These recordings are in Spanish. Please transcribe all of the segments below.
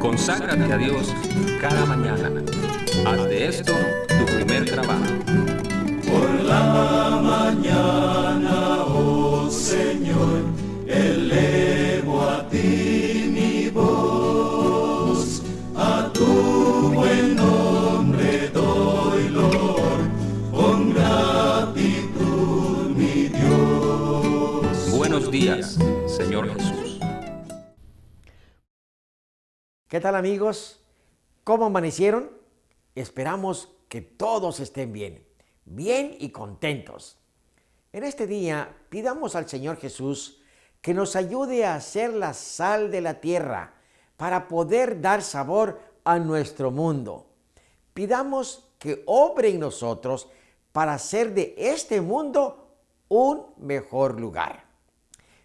Conságrate a Dios cada mañana. Haz de esto tu primer trabajo. Por la mañana, oh Señor, elevo a ti mi voz, a tu buen nombre doy loor, con gratitud mi Dios. Buenos días, Señor Jesús. ¿Qué tal, amigos? ¿Cómo amanecieron? Esperamos que todos estén bien y contentos. En este día pidamos al Señor Jesús que nos ayude a ser la sal de la tierra para poder dar sabor a nuestro mundo. Pidamos que obre en nosotros para hacer de este mundo un mejor lugar.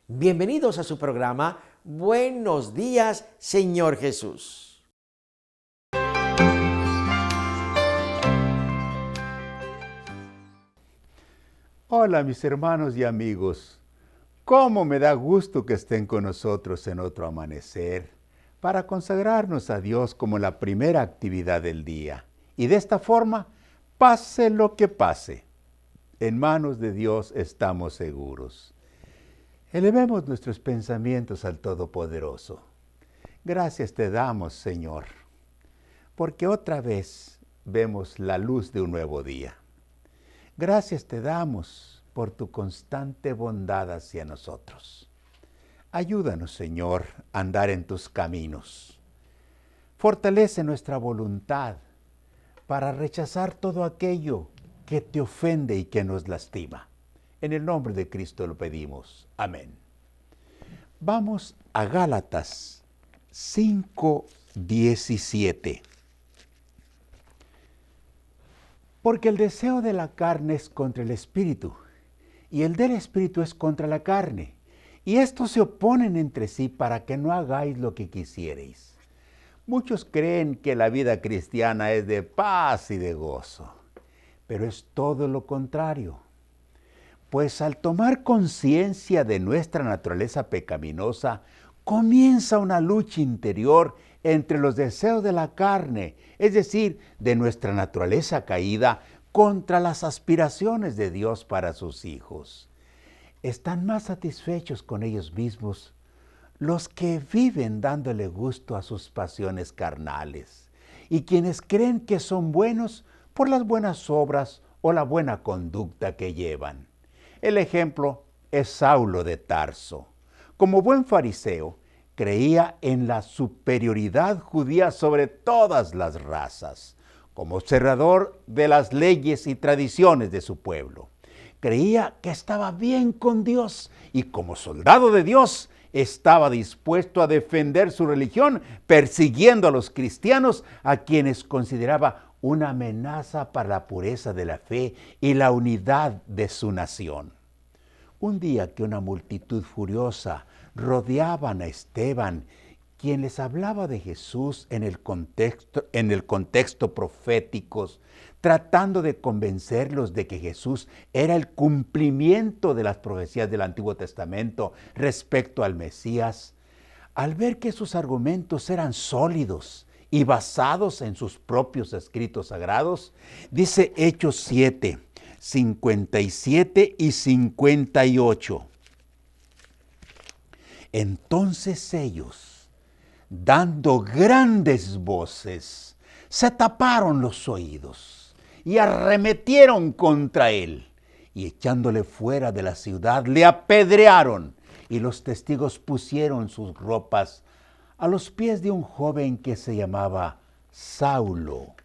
Bienvenidos a su programa Buenos días, Señor Jesús. Hola mis hermanos y amigos, cómo me da gusto que estén con nosotros en otro amanecer para consagrarnos a Dios como la primera actividad del día. Y de esta forma, pase lo que pase, en manos de Dios estamos seguros. Elevemos nuestros pensamientos al Todopoderoso. Gracias te damos, Señor, porque otra vez vemos la luz de un nuevo día. Gracias te damos por tu constante bondad hacia nosotros. Ayúdanos, Señor, a andar en tus caminos. Fortalece nuestra voluntad para rechazar todo aquello que te ofende y que nos lastima. En el nombre de Cristo lo pedimos. Amén. Vamos a Gálatas 5:17. Porque el deseo de la carne es contra el espíritu, y el del espíritu es contra la carne. Y estos se oponen entre sí para que no hagáis lo que quisierais. Muchos creen que la vida cristiana es de paz y de gozo, pero es todo lo contrario. Pues al tomar conciencia de nuestra naturaleza pecaminosa, comienza una lucha interior entre los deseos de la carne, es decir, de nuestra naturaleza caída, contra las aspiraciones de Dios para sus hijos. Están más satisfechos con ellos mismos los que viven dándole gusto a sus pasiones carnales y quienes creen que son buenos por las buenas obras o la buena conducta que llevan. El ejemplo es Saulo de Tarso. Como buen fariseo, creía en la superioridad judía sobre todas las razas. Como observador de las leyes y tradiciones de su pueblo, creía que estaba bien con Dios y como soldado de Dios estaba dispuesto a defender su religión, persiguiendo a los cristianos a quienes consideraba una amenaza para la pureza de la fe y la unidad de su nación. Un día que una multitud furiosa rodeaban a Esteban, quien les hablaba de Jesús en el contexto profético, tratando de convencerlos de que Jesús era el cumplimiento de las profecías del Antiguo Testamento respecto al Mesías. Al ver que sus argumentos eran sólidos y basados en sus propios escritos sagrados, dice Hechos 7, 57 y 58. Entonces ellos, dando grandes voces, se taparon los oídos y arremetieron contra él, y echándole fuera de la ciudad, le apedrearon, y los testigos pusieron sus ropas a los pies de un joven que se llamaba Saulo.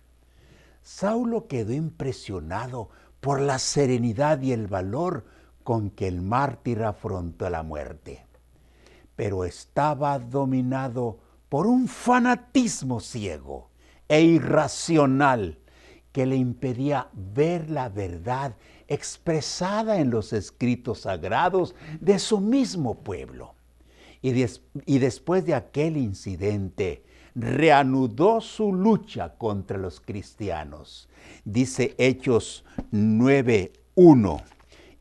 Saulo quedó impresionado por la serenidad y el valor con que el mártir afrontó la muerte, pero estaba dominado por un fanatismo ciego e irracional que le impedía ver la verdad expresada en los escritos sagrados de su mismo pueblo. Y después de aquel incidente, reanudó su lucha contra los cristianos. Dice Hechos 9:1,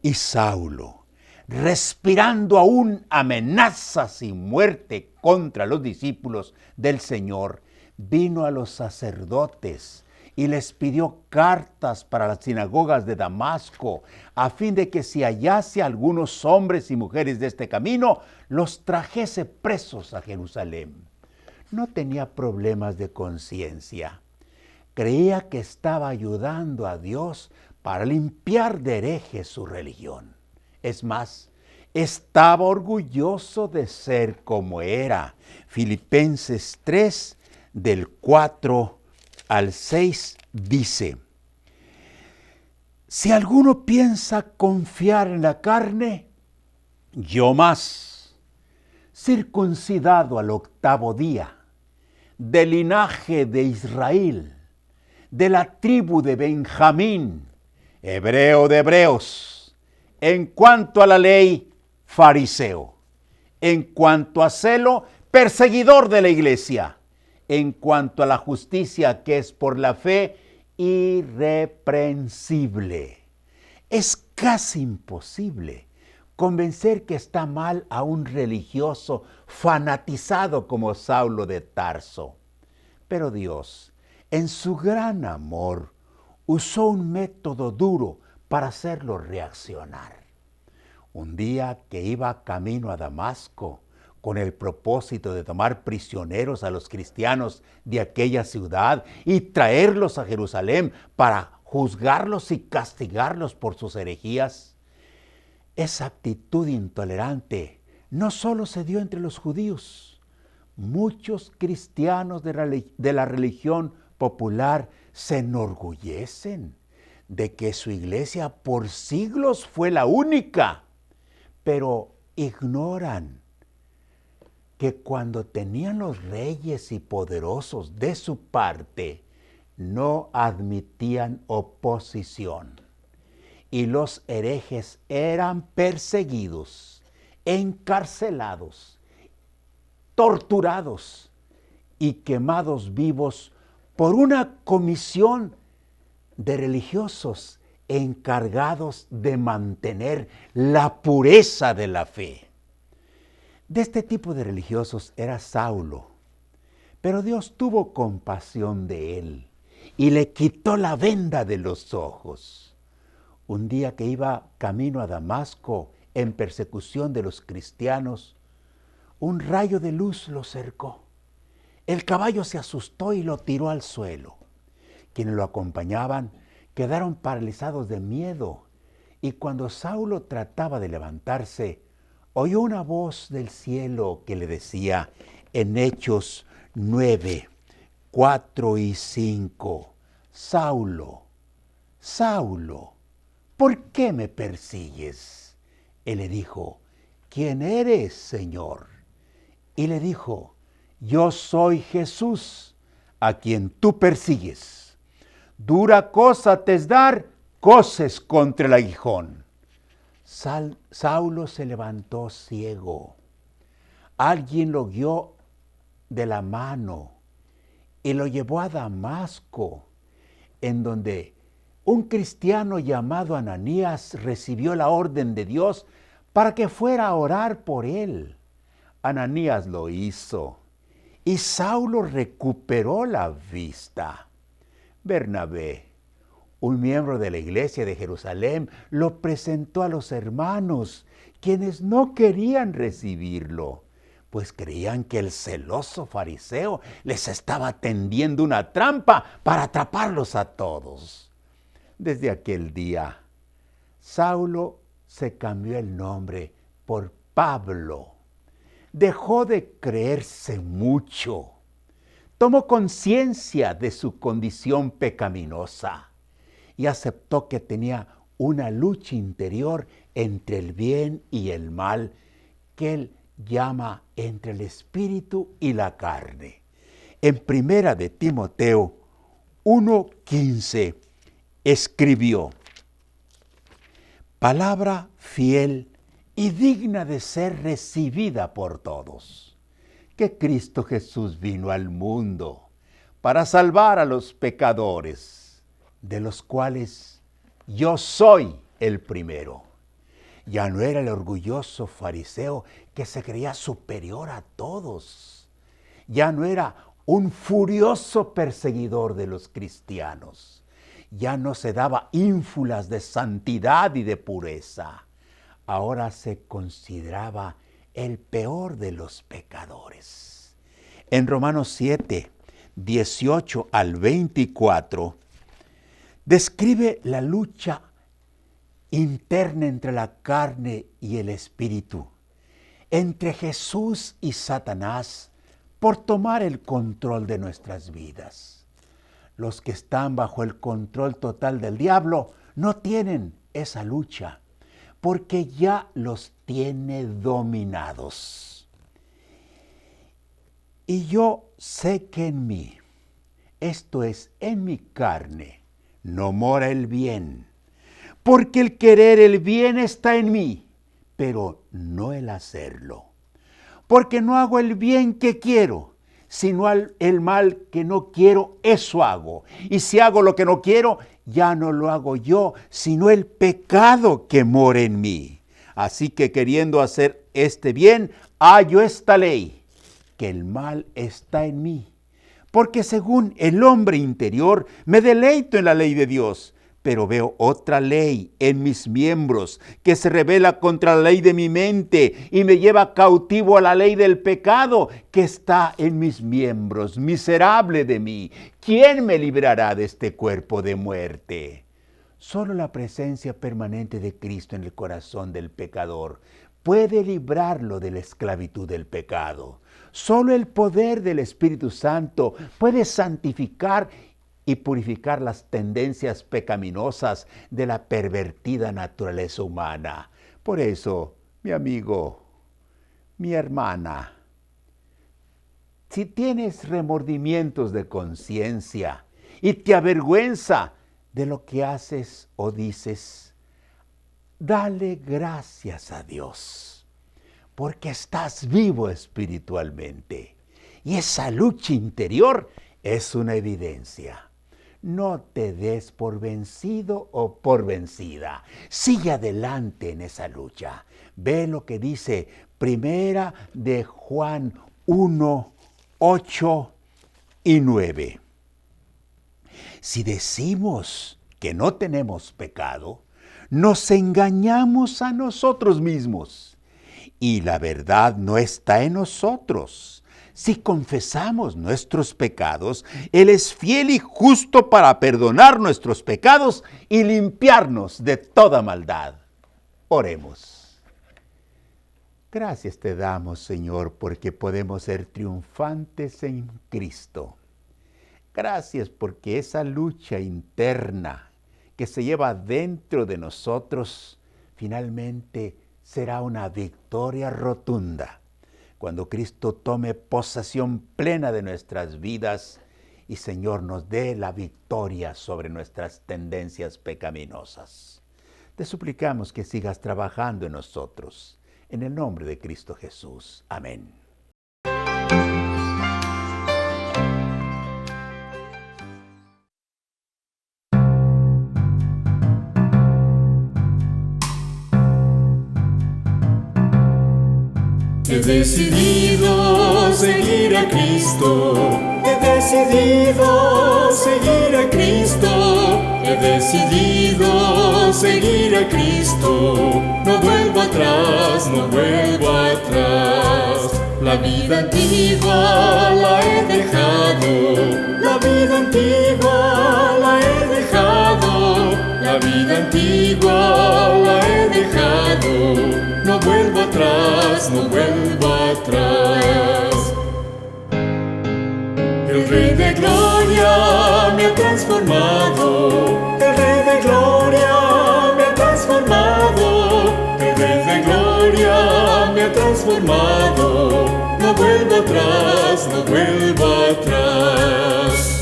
y Saulo, respirando aún amenazas y muerte contra los discípulos del Señor, vino a los sacerdotes y les pidió cartas para las sinagogas de Damasco, a fin de que si hallase algunos hombres y mujeres de este camino, los trajese presos a Jerusalén. No tenía problemas de conciencia. Creía que estaba ayudando a Dios para limpiar de herejes su religión. Es más, estaba orgulloso de ser como era. Filipenses 3, del 4 al 6, dice: si alguno piensa confiar en la carne, yo más, circuncidado al 8º día, del linaje de Israel, de la tribu de Benjamín, hebreo de hebreos, en cuanto a la ley, fariseo, en cuanto a celo, perseguidor de la iglesia, en cuanto a la justicia que es por la fe, irreprensible. Es casi imposible convencer que está mal a un religioso fanatizado como Saulo de Tarso. Pero Dios, en su gran amor, usó un método duro para hacerlo reaccionar. Un día que iba camino a Damasco, con el propósito de tomar prisioneros a los cristianos de aquella ciudad y traerlos a Jerusalén para juzgarlos y castigarlos por sus herejías, esa actitud intolerante no solo se dio entre los judíos. Muchos cristianos de la religión popular se enorgullecen de que su iglesia por siglos fue la única, pero ignoran que cuando tenían los reyes y poderosos de su parte, no admitían oposición. Y los herejes eran perseguidos, encarcelados, torturados y quemados vivos por una comisión de religiosos encargados de mantener la pureza de la fe. De este tipo de religiosos era Saulo, pero Dios tuvo compasión de él y le quitó la venda de los ojos. Un día que iba camino a Damasco en persecución de los cristianos, un rayo de luz lo cercó. El caballo se asustó y lo tiró al suelo. Quienes lo acompañaban quedaron paralizados de miedo, y cuando Saulo trataba de levantarse, oyó una voz del cielo que le decía en Hechos 9, 4 y 5, Saulo, Saulo, ¿por qué me persigues? Él le dijo, ¿quién eres, Señor? Y le dijo, yo soy Jesús, a quien tú persigues. Dura cosa te es dar coces contra el aguijón. Saulo se levantó ciego. Alguien lo guió de la mano y lo llevó a Damasco, en donde un cristiano llamado Ananías recibió la orden de Dios para que fuera a orar por él. Ananías lo hizo y Saulo recuperó la vista. Bernabé, un miembro de la iglesia de Jerusalén, lo presentó a los hermanos, quienes no querían recibirlo, pues creían que el celoso fariseo les estaba tendiendo una trampa para atraparlos a todos. Desde aquel día, Saulo se cambió el nombre por Pablo. Dejó de creerse mucho. Tomó conciencia de su condición pecaminosa y aceptó que tenía una lucha interior entre el bien y el mal, que él llama entre el espíritu y la carne. En Primera de Timoteo 1:15 escribió, palabra fiel y digna de ser recibida por todos, que Cristo Jesús vino al mundo para salvar a los pecadores, de los cuales yo soy el primero. Ya no era el orgulloso fariseo que se creía superior a todos. Ya no era un furioso perseguidor de los cristianos. Ya no se daba ínfulas de santidad y de pureza. Ahora se consideraba el peor de los pecadores. En Romanos 7, 18 al 24, describe la lucha interna entre la carne y el espíritu, entre Jesús y Satanás, por tomar el control de nuestras vidas. Los que están bajo el control total del diablo no tienen esa lucha, porque ya los tiene dominados. Y yo sé que en mí, esto es, en mi carne, no mora el bien, porque el querer el bien está en mí, pero no el hacerlo. Porque no hago el bien que quiero, sino el mal que no quiero, eso hago. Y si hago lo que no quiero, ya no lo hago yo, sino el pecado que mora en mí. Así que queriendo hacer este bien, hallo esta ley, que el mal está en mí. Porque según el hombre interior, me deleito en la ley de Dios, pero veo otra ley en mis miembros que se rebela contra la ley de mi mente y me lleva cautivo a la ley del pecado que está en mis miembros. Miserable de mí, ¿quién me librará de este cuerpo de muerte? Solo la presencia permanente de Cristo en el corazón del pecador puede librarlo de la esclavitud del pecado. Solo el poder del Espíritu Santo puede santificar y purificar las tendencias pecaminosas de la pervertida naturaleza humana. Por eso, mi amigo, mi hermana, si tienes remordimientos de conciencia y te avergüenza de lo que haces o dices, dale gracias a Dios, porque estás vivo espiritualmente. Y esa lucha interior es una evidencia. No te des por vencido o por vencida. Sigue adelante en esa lucha. Ve lo que dice Primera de Juan 1, 8 y 9. Si decimos que no tenemos pecado, nos engañamos a nosotros mismos y la verdad no está en nosotros. Si confesamos nuestros pecados, Él es fiel y justo para perdonar nuestros pecados y limpiarnos de toda maldad. Oremos. Gracias te damos, Señor, porque podemos ser triunfantes en Cristo. Gracias porque esa lucha interna que se lleva dentro de nosotros finalmente será una victoria rotunda cuando Cristo tome posesión plena de nuestras vidas y, Señor, nos dé la victoria sobre nuestras tendencias pecaminosas. Te suplicamos que sigas trabajando en nosotros. En el nombre de Cristo Jesús. Amén. He decidido seguir a Cristo. He decidido seguir a Cristo. He decidido seguir a Cristo. No vuelvo atrás, no vuelvo atrás. La vida antigua la he dejado. La vida antigua la he dejado. La vida antigua la he dejado. No vuelvo atrás, no vuelvo atrás. El Rey de Gloria me ha transformado. El Rey de Gloria me ha transformado. El Rey de Gloria me ha transformado. No vuelvo atrás, no vuelvo atrás.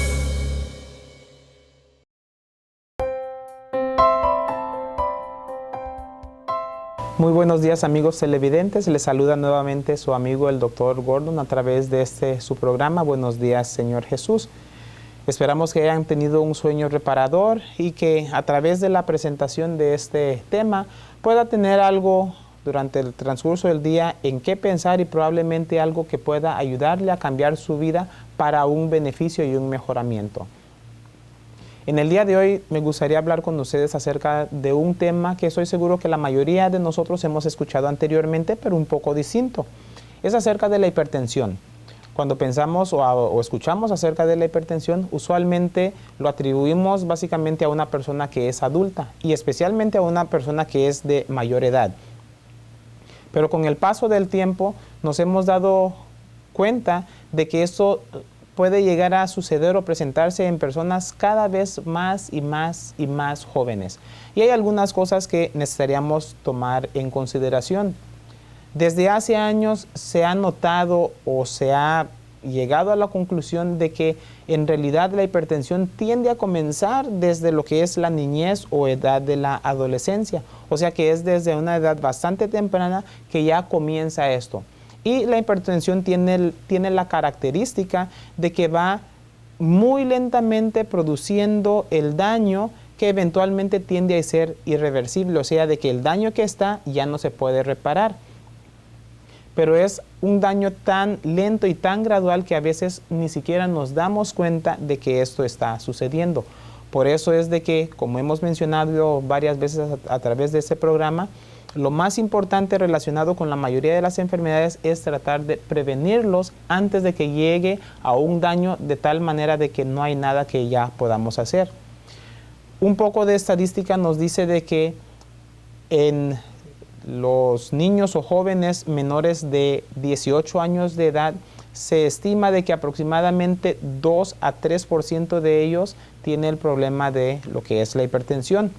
Muy buenos días, amigos televidentes. Les saluda nuevamente su amigo el Dr. Gordon a través de su programa Buenos Días, Señor Jesús. Esperamos que hayan tenido un sueño reparador y que a través de la presentación de este tema pueda tener algo durante el transcurso del día en qué pensar y probablemente algo que pueda ayudarle a cambiar su vida para un beneficio y un mejoramiento. En el día de hoy me gustaría hablar con ustedes acerca de un tema que estoy seguro que la mayoría de nosotros hemos escuchado anteriormente, pero un poco distinto. Es acerca de la hipertensión. Cuando pensamos o escuchamos acerca de la hipertensión, usualmente lo atribuimos básicamente a una persona que es adulta y especialmente a una persona que es de mayor edad. Pero con el paso del tiempo nos hemos dado cuenta de que esto puede llegar a suceder o presentarse en personas cada vez más y más y más jóvenes. Y hay algunas cosas que necesitaríamos tomar en consideración. Desde hace años se ha notado o se ha llegado a la conclusión de que en realidad la hipertensión tiende a comenzar desde lo que es la niñez o edad de la adolescencia. O sea que es desde una edad bastante temprana que ya comienza esto. Y la hipertensión tiene la característica de que va muy lentamente produciendo el daño que eventualmente tiende a ser irreversible. O sea, de que el daño que está ya no se puede reparar. Pero es un daño tan lento y tan gradual que a veces ni siquiera nos damos cuenta de que esto está sucediendo. Por eso es de que, como hemos mencionado varias veces a través de este programa, lo más importante relacionado con la mayoría de las enfermedades es tratar de prevenirlos antes de que llegue a un daño de tal manera de que no hay nada que ya podamos hacer. Un poco de estadística nos dice de que en los niños o jóvenes menores de 18 años de edad se estima de que aproximadamente 2 a 3% de ellos tiene el problema de lo que es la hipertensión.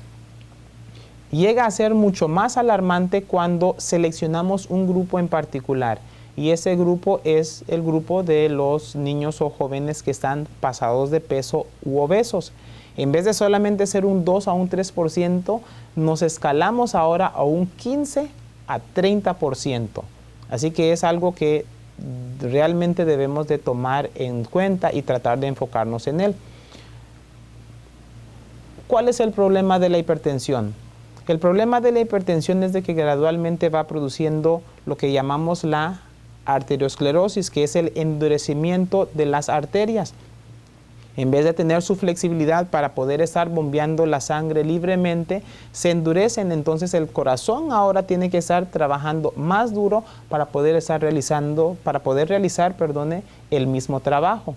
Llega a ser mucho más alarmante cuando seleccionamos un grupo en particular y ese grupo es el grupo de los niños o jóvenes que están pasados de peso u obesos. En vez de solamente ser un 2 a un 3%, nos escalamos ahora a un 15 a 30%. Así que es algo que realmente debemos de tomar en cuenta y tratar de enfocarnos en él. ¿Cuál es el problema de la hipertensión? El problema de la hipertensión es de que gradualmente va produciendo lo que llamamos la arteriosclerosis, que es el endurecimiento de las arterias. En vez de tener su flexibilidad para poder estar bombeando la sangre libremente, se endurecen, entonces el corazón ahora tiene que estar trabajando más duro para poder realizar el mismo trabajo.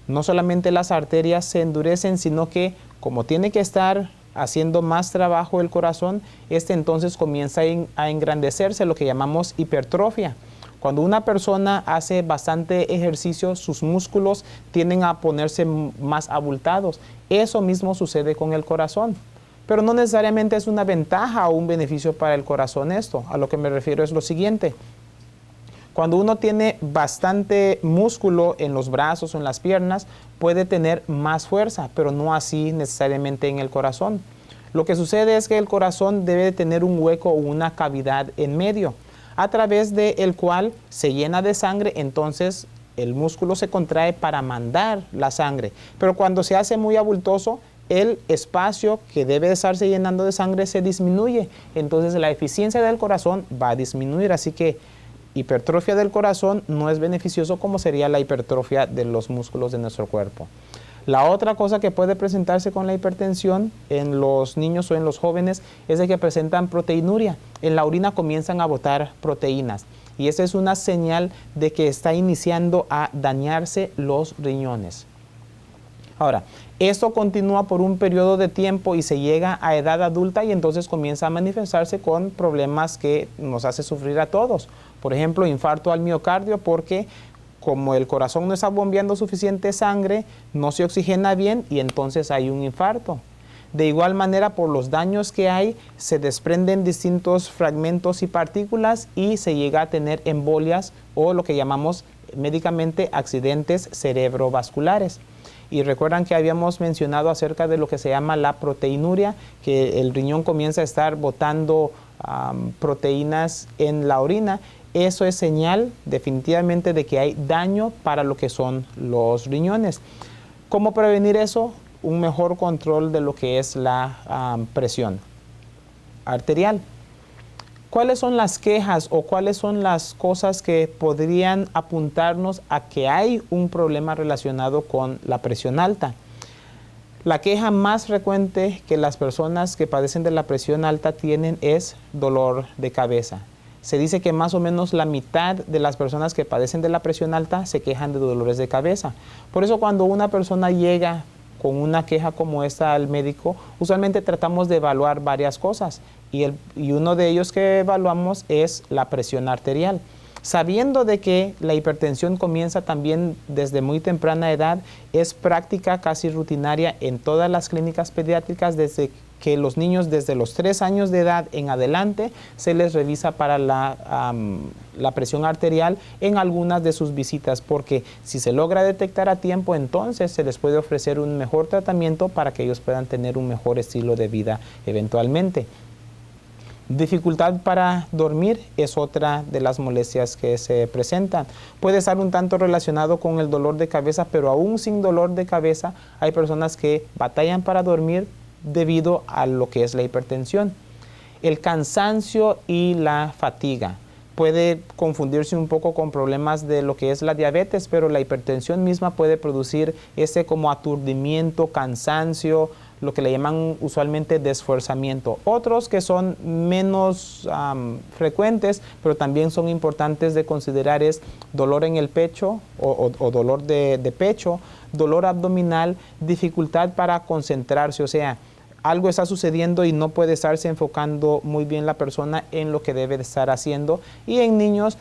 No solamente las arterias se endurecen, sino que como tiene que estar haciendo más trabajo el corazón, entonces comienza a engrandecerse, lo que llamamos hipertrofia. Cuando una persona hace bastante ejercicio, sus músculos tienden a ponerse más abultados. Eso mismo sucede con el corazón. Pero no necesariamente es una ventaja o un beneficio para el corazón esto. A lo que me refiero es lo siguiente. Cuando uno tiene bastante músculo en los brazos o en las piernas, puede tener más fuerza, pero no así necesariamente en el corazón. Lo que sucede es que el corazón debe de tener un hueco o una cavidad en medio, a través del cual se llena de sangre, entonces el músculo se contrae para mandar la sangre. Pero cuando se hace muy abultoso, el espacio que debe de estarse llenando de sangre se disminuye. Entonces la eficiencia del corazón va a disminuir. Así que hipertrofia del corazón no es beneficioso como sería la hipertrofia de los músculos de nuestro cuerpo. La otra cosa que puede presentarse con la hipertensión en los niños o en los jóvenes es de que presentan proteinuria. En la orina comienzan a botar proteínas y esa es una señal de que está iniciando a dañarse los riñones. Ahora, esto continúa por un periodo de tiempo y se llega a edad adulta y entonces comienza a manifestarse con problemas que nos hace sufrir a todos. Por ejemplo, infarto al miocardio porque como el corazón no está bombeando suficiente sangre, no se oxigena bien y entonces hay un infarto. De igual manera, por los daños que hay, se desprenden distintos fragmentos y partículas y se llega a tener embolias o lo que llamamos médicamente accidentes cerebrovasculares. Y recuerdan que habíamos mencionado acerca de lo que se llama la proteinuria, que el riñón comienza a estar botando proteínas en la orina. Eso es señal definitivamente de que hay daño para lo que son los riñones. ¿Cómo prevenir eso? Un mejor control de lo que es la presión arterial. ¿Cuáles son las quejas o cuáles son las cosas que podrían apuntarnos a que hay un problema relacionado con la presión alta? La queja más frecuente que las personas que padecen de la presión alta tienen es dolor de cabeza. Se dice que más o menos la mitad de las personas que padecen de la presión alta se quejan de dolores de cabeza. Por eso cuando una persona llega con una queja como esta al médico, usualmente tratamos de evaluar varias cosas y uno de ellos que evaluamos es la presión arterial. Sabiendo de que la hipertensión comienza también desde muy temprana edad, es práctica casi rutinaria en todas las clínicas pediátricas desde que los niños desde los 3 años de edad en adelante se les revisa para la presión arterial en algunas de sus visitas, porque si se logra detectar a tiempo, entonces se les puede ofrecer un mejor tratamiento para que ellos puedan tener un mejor estilo de vida eventualmente. Dificultad para dormir es otra de las molestias que se presentan. Puede estar un tanto relacionado con el dolor de cabeza, pero aún sin dolor de cabeza hay personas que batallan para dormir debido a lo que es la hipertensión. El cansancio y la fatiga puede confundirse un poco con problemas de lo que es la diabetes, pero la hipertensión misma puede producir ese como aturdimiento, cansancio, lo que le llaman usualmente desfuerzamiento. Otros que son menos frecuentes, pero también son importantes de considerar es dolor en el pecho o dolor de pecho, dolor abdominal, dificultad para concentrarse, o sea, algo está sucediendo y no puede estarse enfocando muy bien la persona en lo que debe de estar haciendo. Y en niños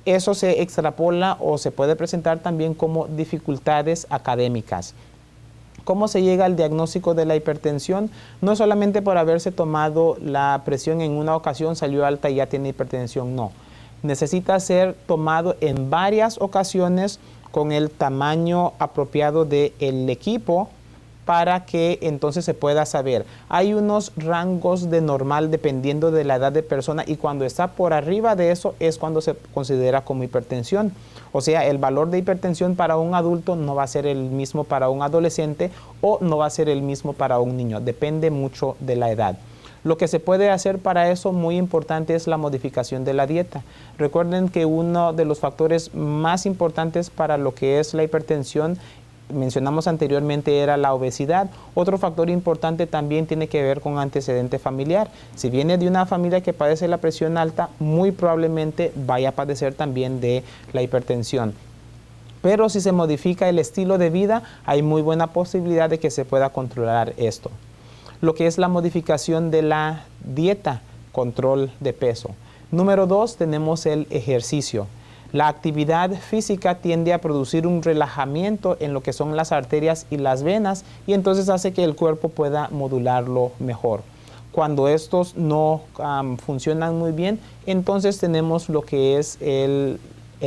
eso se extrapola o se puede presentar también como dificultades académicas. ¿Cómo se llega al diagnóstico de la hipertensión? No solamente por haberse tomado la presión en una ocasión, salió alta y ya tiene hipertensión, no. Necesita ser tomado en varias ocasiones con el tamaño apropiado del equipo para que entonces se pueda saber. Hay unos rangos de normal dependiendo de la edad de persona y cuando está por arriba de eso es cuando se considera como hipertensión. O sea, el valor de hipertensión para un adulto no va a ser el mismo para un adolescente o no va a ser el mismo para un niño. Depende mucho de la edad. Lo que se puede hacer para eso, muy importante, es la modificación de la dieta. Recuerden que uno de los factores más importantes para lo que es la hipertensión, mencionamos anteriormente, era la obesidad. Otro factor importante también tiene que ver con antecedente familiar. Si viene de una familia que padece la presión alta, muy probablemente vaya a padecer también de la hipertensión. Pero si se modifica el estilo de vida, hay muy buena posibilidad de que se pueda controlar esto. Lo que es la modificación de la dieta, control de peso. Número 2, tenemos el ejercicio. La actividad física tiende a producir un relajamiento en lo que son las arterias y las venas y entonces hace que el cuerpo pueda modularlo mejor. Cuando estos no funcionan muy bien, entonces tenemos lo que es el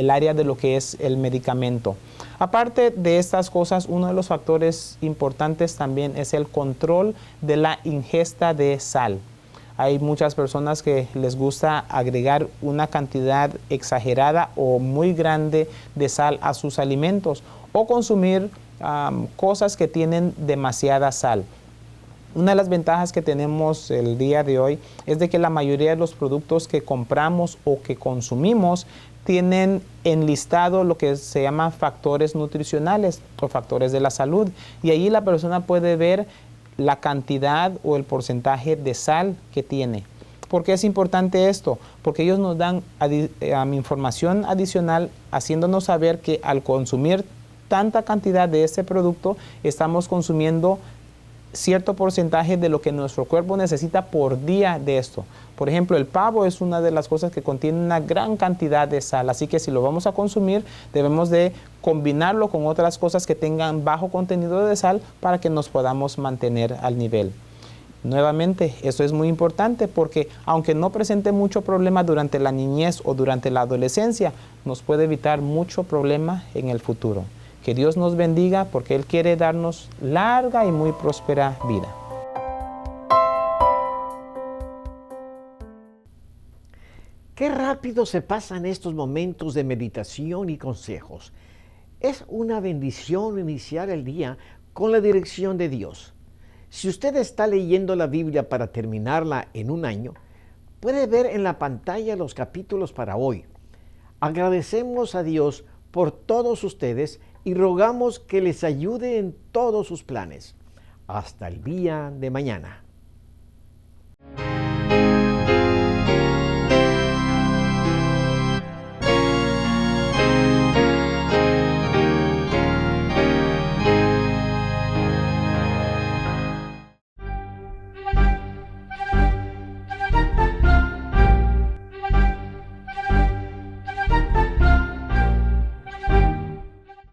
área de lo que es el medicamento. Aparte de estas cosas, uno de los factores importantes también es el control de la ingesta de sal. Hay muchas personas que les gusta agregar una cantidad exagerada o muy grande de sal a sus alimentos o consumir cosas que tienen demasiada sal. Una de las ventajas que tenemos el día de hoy es de que la mayoría de los productos que compramos o que consumimos tienen enlistado lo que se llama factores nutricionales o factores de la salud y ahí la persona puede ver la cantidad o el porcentaje de sal que tiene. ¿Por qué es importante esto? Porque ellos nos dan información adicional haciéndonos saber que al consumir tanta cantidad de este producto estamos consumiendo cierto porcentaje de lo que nuestro cuerpo necesita por día de esto. Por ejemplo, el pavo es una de las cosas que contiene una gran cantidad de sal, así que si lo vamos a consumir debemos de combinarlo con otras cosas que tengan bajo contenido de sal para que nos podamos mantener al nivel. Nuevamente, esto es muy importante porque aunque no presente mucho problema durante la niñez o durante la adolescencia, nos puede evitar mucho problema en el futuro. Que Dios nos bendiga porque Él quiere darnos larga y muy próspera vida. Qué rápido se pasan estos momentos de meditación y consejos. Es una bendición iniciar el día con la dirección de Dios. Si usted está leyendo la Biblia para terminarla en un año, Puede ver en la pantalla los capítulos para hoy. Agradecemos a Dios por todos ustedes y rogamos que les ayude en todos sus planes. Hasta el día de mañana.